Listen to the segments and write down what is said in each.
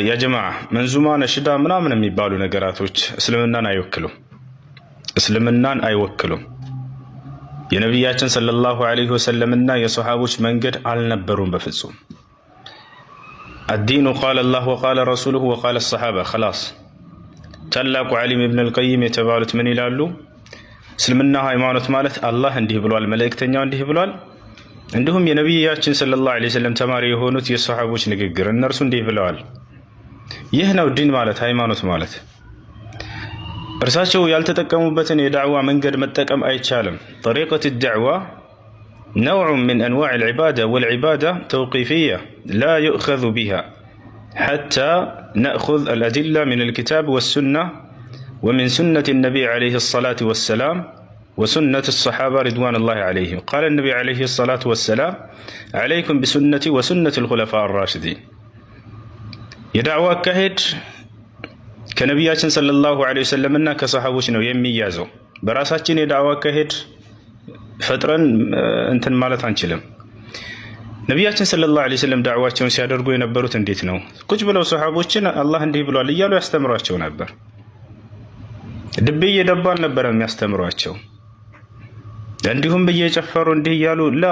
ያ ጀማዓ መንዙማ ነሽዳ ምናምን የሚባሉ ነገራቶች እስልምናን አይወክሉም። የነቢያችን ሰለላሁ ዐለይሂ ወሰለምና የሰሃቦች መንገድ አልነበሩም በፍጹም። አዲኑ ቃለ አላህ ወቃለ ረሱሉሁ ወቃለ ሰሓባ ኸላስ። ታላቁ ዓሊም ኢብኑል ቀይም የተባሉት ምን ይላሉ? እስልምና ሃይማኖት ማለት አላህ እንዲህ ብሏል፣ መልእክተኛው እንዲህ ብሏል፣ እንዲሁም የነቢያችን ሰለላሁ ዐለይሂ ወሰለም ተማሪ የሆኑት የሰሃቦች ንግግር እነርሱ እንዲህ ብለዋል። ይህ ነው ዲን ማለት ሃይማኖት ማለት። እርሳቸው ያልተጠቀሙበትን የዳዕዋ መንገድ መጠቀም አይቻልም። ጠሪቀት ዳዕዋ ነውዕ ምን አንዋዕ አልዒባዳ ወልዒባዳ ተውቂፍያ ላ ዩእኸዙ ቢሃ ሐታ ነእኹዝ አልአዲላ ምን አልኪታብ ወሱና ወሚን ሱነት ነቢይ ዐለይሂ ሰላቱ ወሰላም وسنة الصحابة رضوان الله عليهم. قال النبي عليه الصلاة والسلام عليكم بسنتي وسنة الخلفاء الراشدين. يدعوا كهد كنبياتنا صلى الله عليه وسلم أننا كصحابوشنا يميازو براساتنا يدعوا كهد فترة انتن مالت عنشلم نبياتنا صلى الله عليه وسلم دعواتهم سيادرقوا ينبروا تنديتنو كج بلو صحابوشنا الله انديه بلو ليالو يستمراتشو نبر دبي يدبال نبر يستمراتشو እንዲሁም በየጨፈሩ እንዲህ እያሉ ላ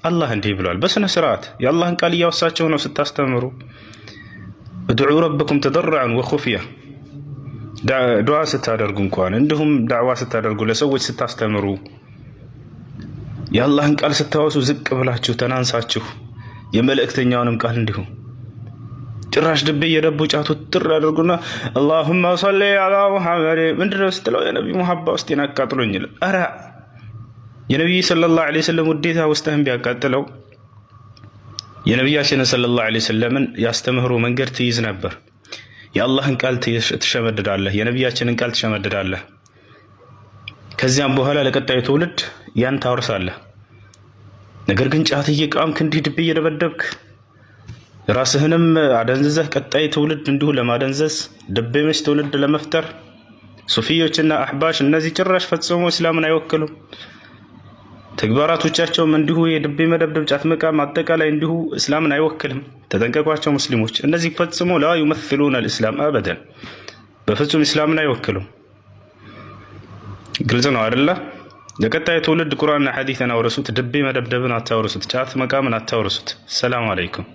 አላህ እንዲህ ብሏል። በስነ ስርዓት የአላህን ቃል እያወሳቸው ነው ስታስተምሩ። ادعوا ربكم تضرعا وخفيا ዱዓ ስታደርጉ እንኳን እንዲሁም ዳዕዋ ስታደርጉ ለሰዎች ስታስተምሩ የአላህን ቃል ስታወሱ ዝቅ ብላችሁ ተናንሳችሁ የመልእክተኛውንም ቃል እንዲሁ ጭራሽ ድብ እየደቡ ጫቱ ጥር አድርጉና اللهم صل على محمد ምንድነው ስትለው የነብዩ መሐባ ውስጥ ይናቃጥሎኝ ይላል። አረ የነብዩ ሰለላሁ ዐለይሂ ወሰለም ውዴታ ውስጥህን ቢያቃጥለው የነብያችን ሰለላሁ ዐለይሂ ወሰለምን ያስተምህሩ መንገድ ትይዝ ነበር። የአላህን ቃል ትሸመድዳለህ፣ የነብያችንን ቃል ትሸመድዳለህ። ከዚያም በኋላ ለቀጣዩ ትውልድ ያን ታወርሳለህ። ነገር ግን ጫት እየቃምክ እንዲህ ድብ እየደበደብክ ራስህንም አደንዝዘህ ቀጣይ ትውልድ እንዲሁ ለማደንዘዝ ድብምሽ ትውልድ ለመፍጠር ሱፊዮችና አህባሽ እነዚህ ጭራሽ ፈጽሞ እስላምን አይወክሉም። ተግባራቶቻቸውም እንዲሁ የድብ መደብደብ ጫት መቃም አጠቃላይ እንዲሁ እስላምን አይወክልም። ተጠንቀቋቸው ሙስሊሞች። እነዚህ ፈጽሞ ላ يمثلون الاسلام ابدا በፍጹም እስላምን አይወክሉም። ግልጽ ነው አይደለ? ለቀጣይ ትውልድ ቁርአንና ሐዲስን አውርሱት። ድብ መደብደብን አታውርሱት። ጫት መቃምን አታውርሱት። ሰላም አለይኩም።